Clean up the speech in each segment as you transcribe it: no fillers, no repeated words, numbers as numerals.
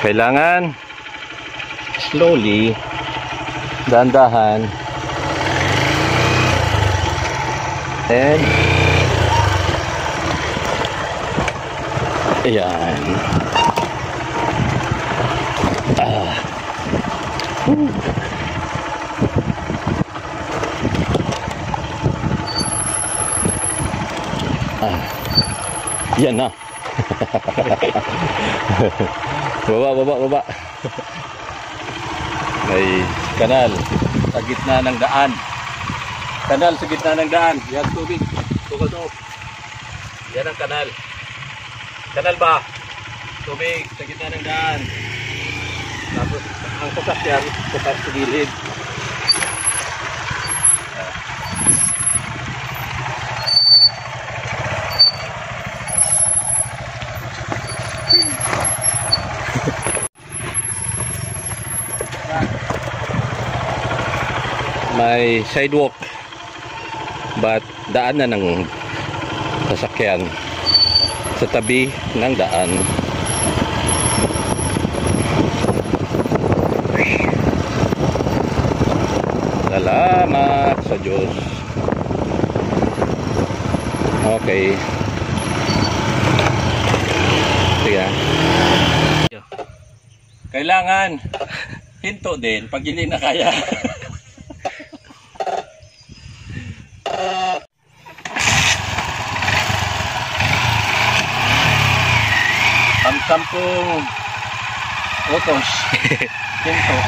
Kailangan slowly, dahan-dahan, and ayan. Yan na. Baba. May kanal sa gitna ng daan. Kanal sa gitna ng daan. Yan tubig. Tukol to. Yan ang kanal. Kanal ba? Tubig sa gitna ng daan. Tapos ang sasakyan sa gilid. May sidewalk, but daan na ng sasakyan sa tabi ng daan. Salamat sa Diyos. Okay. Sige. Kailangan hinto din pag hindi na kaya. Ang 10 utos. Hinto.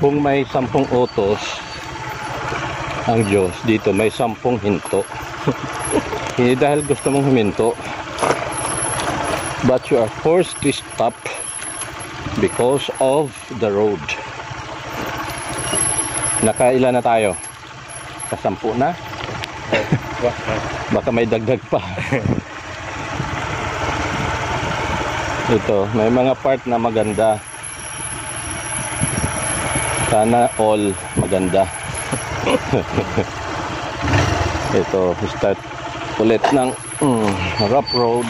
Kung may 10 utos ang Diyos, dito may 10 hinto. Hindi dahil gusto mong huminto, but you are forced to stop because of the road. Nakailan na tayo? Ka-10 na? Baka may dagdag pa. Ito, may mga part na maganda. Sana all maganda. Ito, start ulit ng rough road.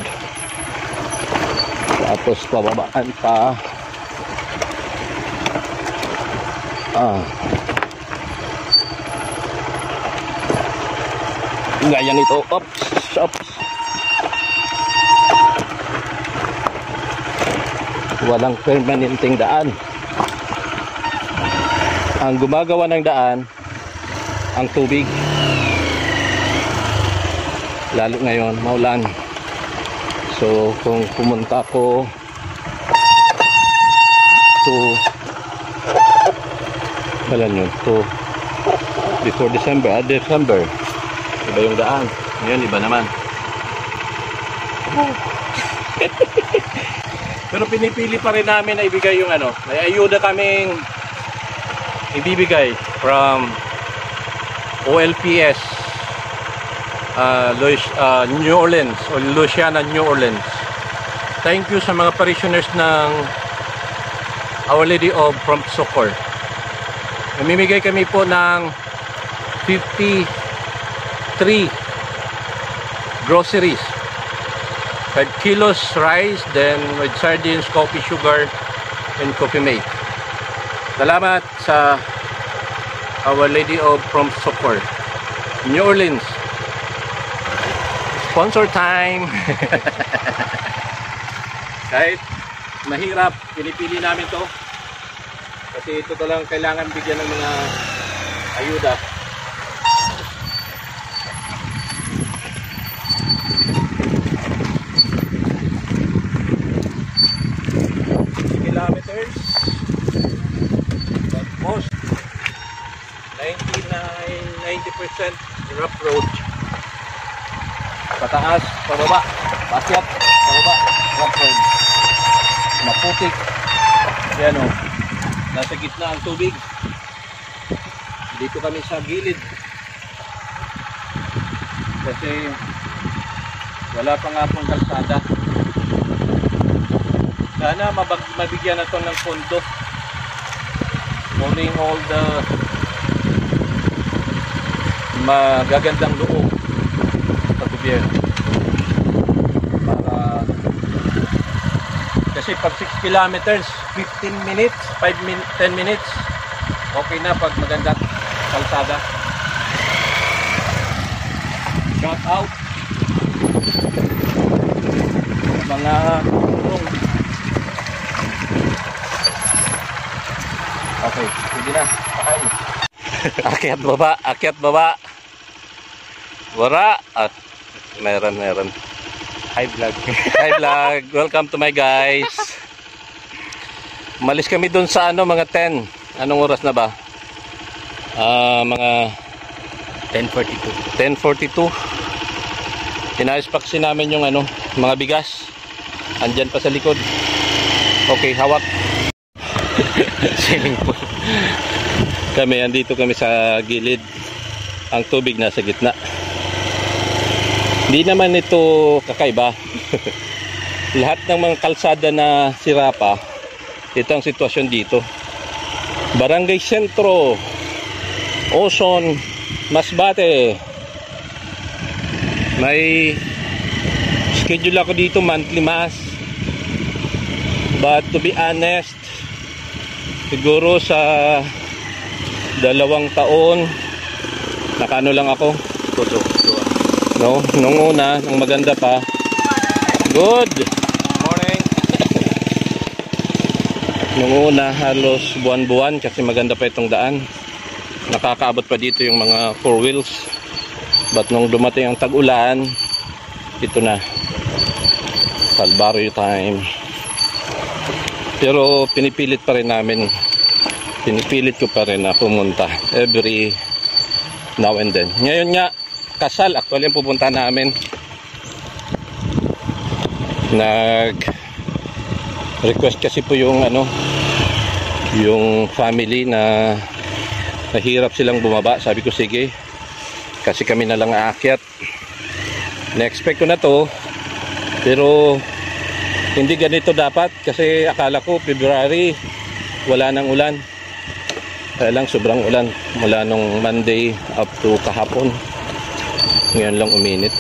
Tapos pababaan pa. Gaya nito. Oops. Walang permanenteng daan. Ang gumagawa ng daan, ang tubig. Lalo ngayon, maulan. So, kung pumunta ko before December, iba yung daan. Ngayon, iba naman. Pero pinipili pa rin namin na ibigay yung may ayuda kaming ibibigay from OLPS New Orleans o Louisiana, New Orleans. Thank you sa mga parishioners ng Our Lady of Prompt Succor. Namimigay kami po ng 53 groceries, 5 kilos rice, then with sardines, coffee, sugar, and coffee mate. Salamat sa Our Lady of Prompt Succor, New Orleans. Sponsor time. Kahit mahirap, pinipili namin to kasi ito talagang kailangan bigyan ng mga ayuda. Kilometers rough road. Pataas, pababa, pakyat, pababa, rough road. Maputik. Yan o. Nasa gitna ang tubig. Dito kami sa gilid. Kasi wala pa nga pong kalsada. Sana mabigyan na ito ng pondo. Owning all the magagandang loob sa gobyerno. Para kasi pag 6 kilometers, 15 minutes, 10 minutes, okay na pag magandang kalsada. Shout out mga tulong. Okay, sige na. Pakain. Akyat baba. Wala. At meron. Hi vlog. Hi vlog. Welcome to my guys. Malis kami dun sa mga 10. Anong oras na ba? Mga 10:42. Inayos paksi namin yung mga bigas. Andyan pa sa likod. Okay, hawak. Swimming pool. Andito kami sa gilid. Ang tubig nasa gitna. Hindi naman ito kakaiba. Lahat ng mga kalsada na sira pa, ito ang sitwasyon dito. Barangay Sentro, Oson, Masbate. May schedule ako dito, monthly mass. But to be honest, siguro sa 2 taon nakano lang ako. No, nung una, nung maganda pa. Good morning. Nung una halos buwan-buwan kasi maganda pa itong daan. Nakakaabot pa dito yung mga 4 wheels. But nung dumating ang tag-ulan, ito na. Calvario time. Pero pinipilit pa rin namin. Pinipilit ko pa rin na pumunta every now and then. Ngayon nga, Kasal actually ang pupunta namin. Nag-request kasi po yung yung family na nahirap silang bumaba. Sabi ko sige, kasi kami na lang aakyat. Na-expect ko na to, pero hindi ganito dapat kasi akala ko February wala nang ulan. Kaya lang sobrang ulan mula nung Monday up to kahapon. Ngayon lang uminit.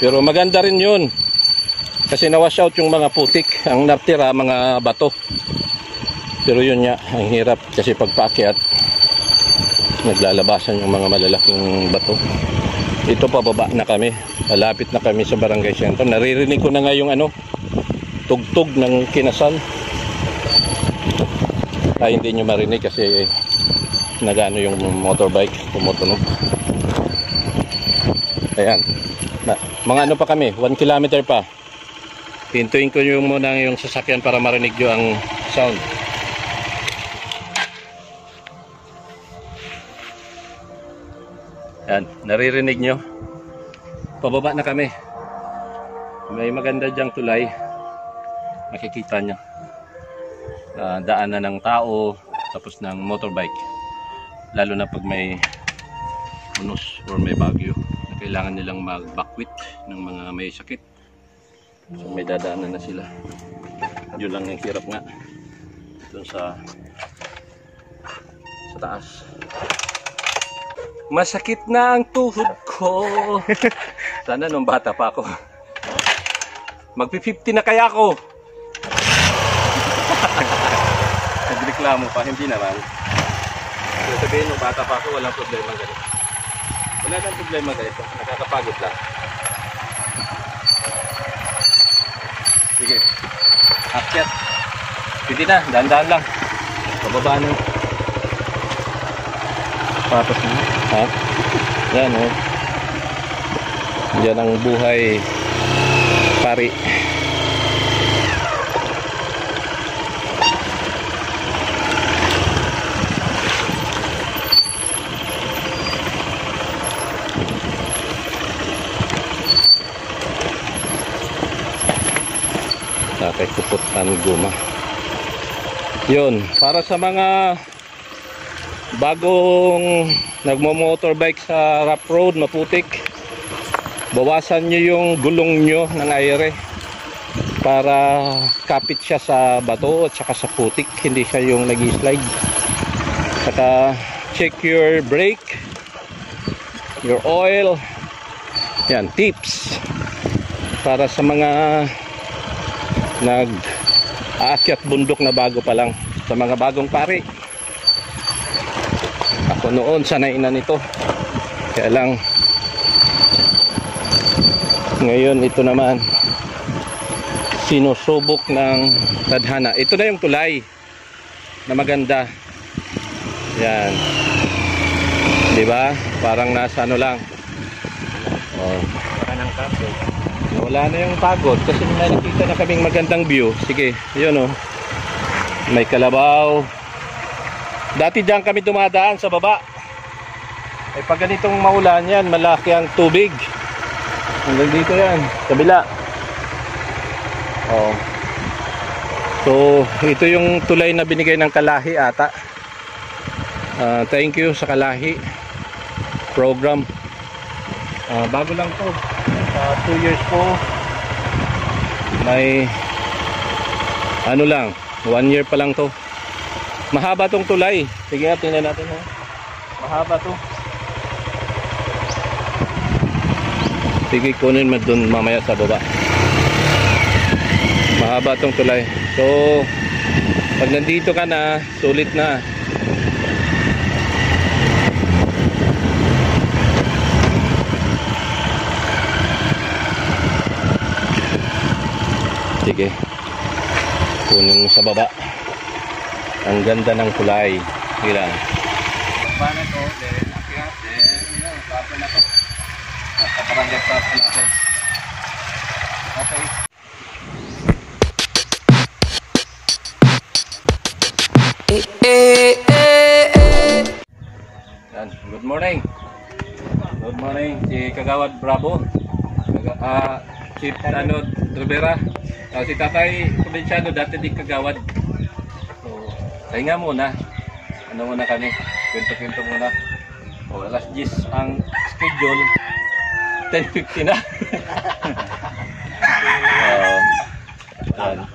Pero maganda rin yun kasi na-wash out yung mga putik. Ang natira mga bato. Pero yun nga, ang hirap kasi pagpaakyat naglalabasan yung mga malalaking bato. Ito pababa na kami. Malapit na kami sa Barangay Sentro. Naririnig ko na nga yung tugtog ng kinasal. Ay hindi nyo marinig kasi nagano yung motorbike tumutunog. Ayan. Mga pa kami, 1 kilometer pa. Hintuin ko yung muna yung sasakyan para marinig nyo ang sound. Ayan, naririnig nyo. Pababa na kami. May maganda dyang tulay. Makikita nyo. Daanan ng tao, tapos ng motorbike. Lalo na pag may unos or may bagyo. Kailangan nilang mag-backwit ng mga may sakit. So may dadaanan na sila. Yun lang yung hirap nga. Doon sa taas. Masakit na ang tuhod ko. Sana nung bata pa ako. Magpi-50 na kaya ako. Nagreklamo pa, hindi naman. So sabihin nung bata pa ako, walang problema ganito. Wala nang problema ganito. Nakakapagod lang. Sige. Akyat. Pwede na, dahan-dahan lang. Pababa na. Papas na. Ha? Yan o. Yan ang buhay pari. kay kupot ang guma. Yun, para sa mga bagong nagmo-motorbike sa rough road, maputik, bawasan nyo yung gulong nyo ng aire para kapit siya sa bato at saka sa putik, hindi siya yung nag-slide. Saka check your brake, your oil. Yan, tips para sa mga nag-aakyat bundok na bago pa lang, sa mga bagong pari. Ako noon sanay na nito, kaya lang ngayon ito naman sinusubok ng tadhana. Ito na yung tulay na maganda. Yan, di ba? Parang nasa ano lang. Oh. Wala na yung pagod kasi may nakita na kaming magandang view. Sige, yun oh. May kalabaw. Dati diyan kami dumadaan sa baba. Ay pag ganitong maulan yan, malaki ang tubig. Hanggang dito yan, kabila. Oh. So, ito yung tulay na binigay ng Kalahi ata. Thank you sa Kalahi program. Bago lang to. 2 years po. May ano lang, 1 year pa lang to. Mahaba tong tulay. Sige, tingnan natin ha. Mahaba to. Sige, kunin mo dun mamaya sa baba. Mahaba tong tulay. So, pag nandito ka na, sulit na. Sige, kunin mo sa baba. Ang ganda ng tulay. Sige lang. Paano to? Akyat. Papa na to. Nakaparanggat pa ito. Okay. Yan. Good morning. Good morning. Si Kagawad Bravo. Chief Tanod Rivera. Si Tatay Provinciano dati di Kagawad. So, tahinga muna. Ano muna kami? Kwento-kwento muna. O, alas 10 ang schedule. 10:50 na.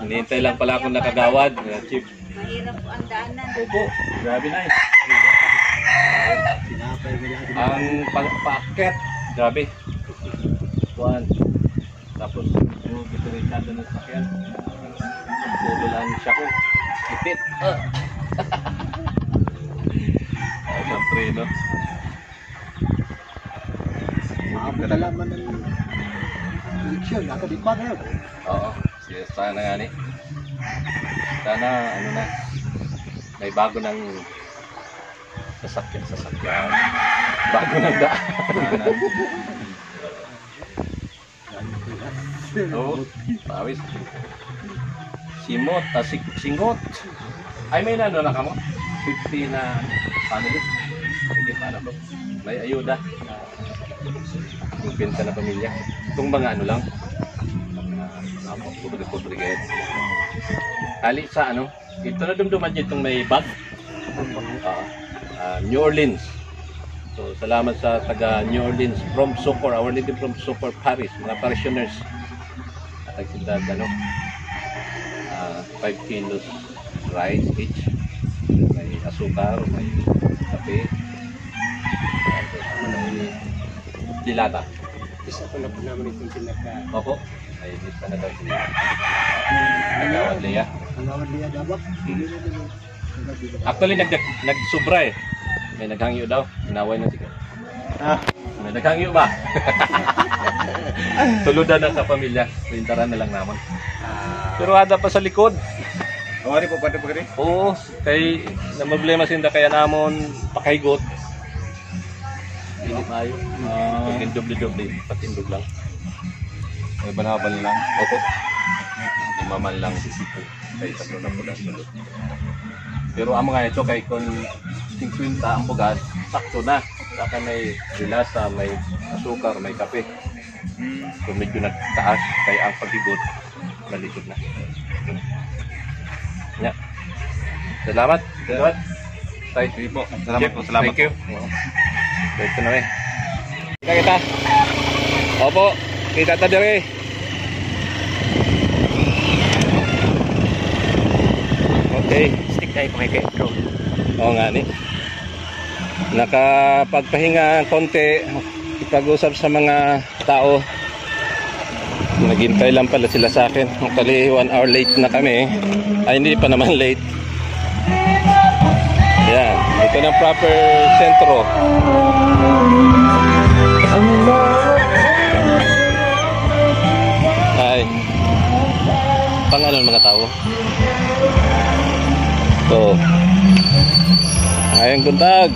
Hinihintay lang pala akong nakagawad. Chief. Mahirap po ang daanan. Opo, grabe na eh. Ang paakyat, grabe. Tuwan. Tapos, yung giturisado ng sakyan. Pulo lang siya ko. Ipit. Ang preno. Makapagalaman ng eleksyon. Nakadikwa na yun. Oo, sana nga ni. Sana, ano na, may bago ng sasakyan. Bago ng daan. Oo, pawis. Simot, singot. Ay, may nano na ka mo? 50 na family. Sige, paano po? May ayuda. Yung pinta na pamilya. Itong mga ano lang. Pobre-pobre. Ali sa ano? Ito na dumduman dyan itong may bag. New Orleans. So, salamat sa taga New Orleans from Socor, Our Lady from Socor Parish, mga parishioners. At nagsindag, 5 kilos rice each. May asukar, may kape, may dilata. Isa ko na po naman itong pinaka... Opo, may lista na daw sila. Nagawad liya. Nagawad liya dabak. Actually, nagsubra eh. May naghangyo daw. Inaway na siguro. May naghangyo ba? Tuludan na sa pamilya. Lintaran na lang naman. Pero ada pa sa likod. Awari po pati pagkari? Oo. Kay na problema sinda kaya namon pakahigot. Hindi maayo. Pagin doble-doble. Patindog lang. May banabal lang. Opo. Imaman lang. Kaya sa na po lang. Pero amo nga ito kay kung 50 ang bugas, sakto na. Saka may dilasa, may asukar, may kape. So medyo nagtaas kaya ang paghigot malikod na. Yeah. Salamat. Salamat. Tay, po. Salamat po, salamat. Thank you. Ito na eh. Kita. Opo, kita ta dire. Okay. Stick tayo kumikit. Oo nga ni. Nakapagpahinga konti, ipag-usap sa mga tao. Naghintay lang pala sila sa akin. Actually 1 hour late na kami. Ay hindi pa naman late. Yan, ito na proper sentro. Ay, pang ano mga tao? So, ayang buntag.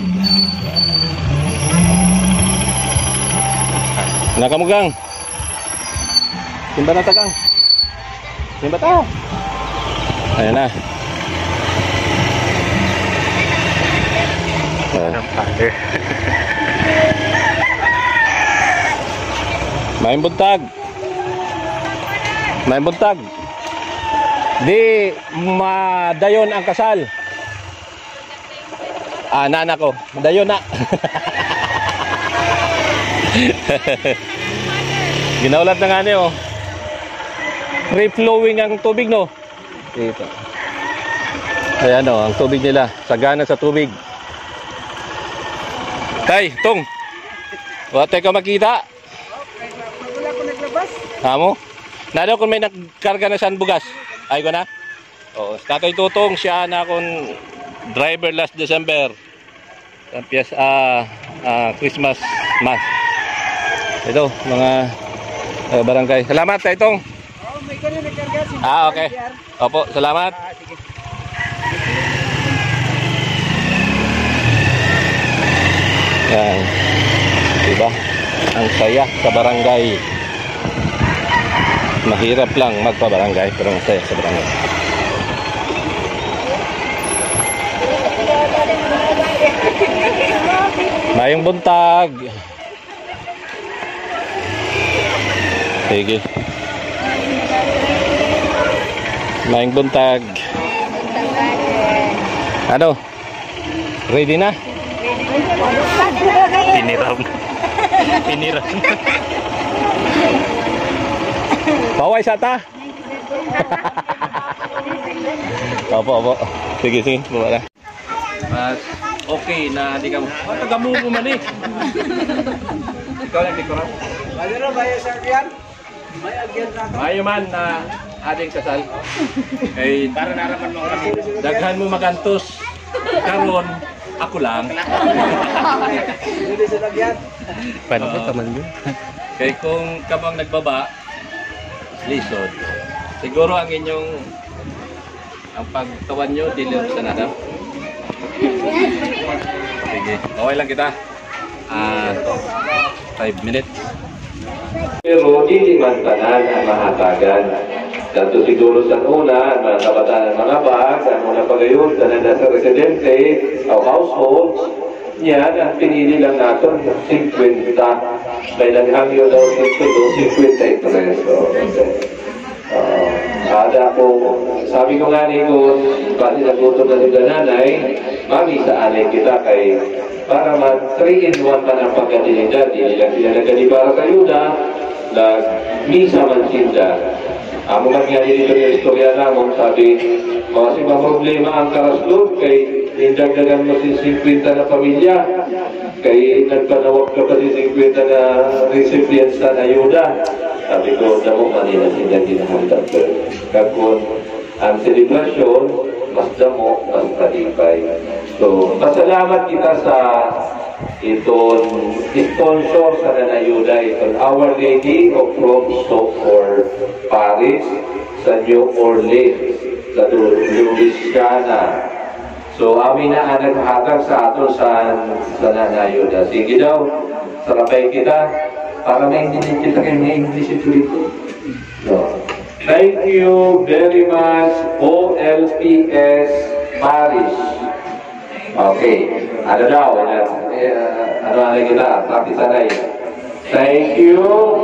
Nakamugang. Simba na tagang. Simba tao. Ayan na. May buntag. May buntag. Di madayon ang kasal. Ah, nana ko. Madayon na. Ginaulat na nga niyo. Free flowing ang tubig, no? Dito. Ayan o, ang tubig nila. Sagana sa tubig. Tay, Tong. Wala ka makita. Wala ko naglabas. Amo? Nado kung may nagkarga na saan bugas. Ay ko na? Oo. Tatay Tutong, siya na akong driver last December. Piyas, Christmas Mass. Ito, mga barangay. Salamat, Tay Tong. Oh, may ganun nagkarga. Okay. Opo, salamat. Sige. Yan. Diba? Ang saya sa barangay. Mahirap lang magpa-barangay pero masaya sa barangay. Mayong buntag. Sige. Mayong buntag. Ano? Ready na? Piniram. Piniram. Paway sa ta. Opo. Sige. Baba na. Mas okay na di ka mo. Tagamubo man eh. Ikaw lang dekorap. Ano ba yung sardian? May agyan na. Mayo man na ading kasal. Ay para narapan mo kami. Daghan mo magantos. Karon ako lang. Hindi sa lagyan. Paano ba taman yun? Kaya kung kabang nagbaba, lisod. Siguro ang inyong ang pagtawan nyo, dilir sa nada. Sige, okay lang kita. 5 minutes. Pero hindi man tanan ang mahatagan. Dato siguro sa una, mga kabataan ng mga bag, ang muna pagayon, na nasa residente o households, yan ang pinili lang natin, 50. May naghangyo daw dito, 53. Ada ko, sabi ko nga ni ko, kasi nagutom na nila nanay, mami sa anay kita kay para man 3-in-1 pa ng pagkatilidad, hindi lang sila nagani para sa ayuda, misa man sinda. Amo nangyari dito yung istorya namon, sabi, kasi problema ang karaslog, kay nindagdagan mo si 50 na pamilya, kay nagpanawag ka pa si 50 na recipients na ayuda. Sabi ko, damo manila sila ginahantag. Kagkun ang selebrasyon, mas damo, mas talipay. So, pasalamat kita sa itong sponsor sa nanayuda, itong Our Lady of Rome for Paris sa New Orleans, sa Louisiana. So, amin na ang naghatag sa ato sa nanayuda. Sige daw, sarapay kita para maintindihan kita kayo may English ito dito. So, thank you very much, OLPS Paris. Okay. Ano daw? Ano kita? Tapi sanay. Thank you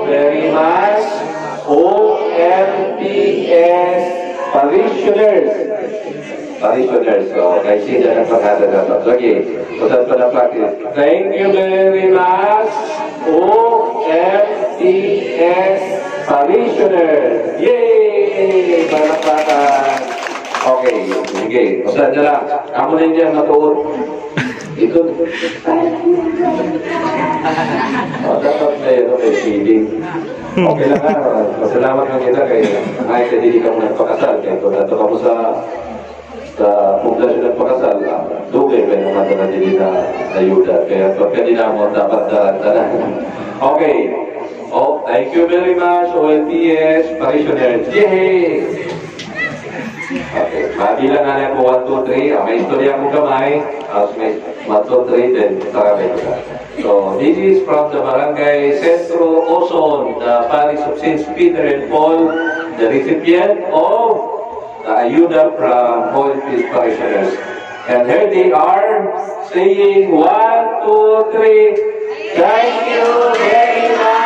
very much. OMPS parishioners. Parishioners. So, I see that ang pagkata dapat. Sige, usap pa na practice. Thank you very much. OMPS parishioners. Yay! Palakpakan. Okay, sige. Usap na lang. Kamu na dyan matuot. Ito. Dapat may feeding. Okay lang nga. Masalamat lang kita kay ay hindi ka mo nagpakasal. Kaya kung nato ka mo sa populasyon ng pakasal, dugay ba naman na hindi na ayuda. Kaya pagka di na mo dapat dalan. Okay. Oh, thank you very much, OLPS, parishioners. Yay! Okay, mabilang nga po 1, 2, 3. May istorya akong kamay. May 1, 2, 3, then sarabay ko. So, this is from the Barangay Centro Oson, the Parish of St. Peter and Paul, the recipient of the ayuda from all these parishioners. And here they are saying 1, 2, 3. Thank you very much.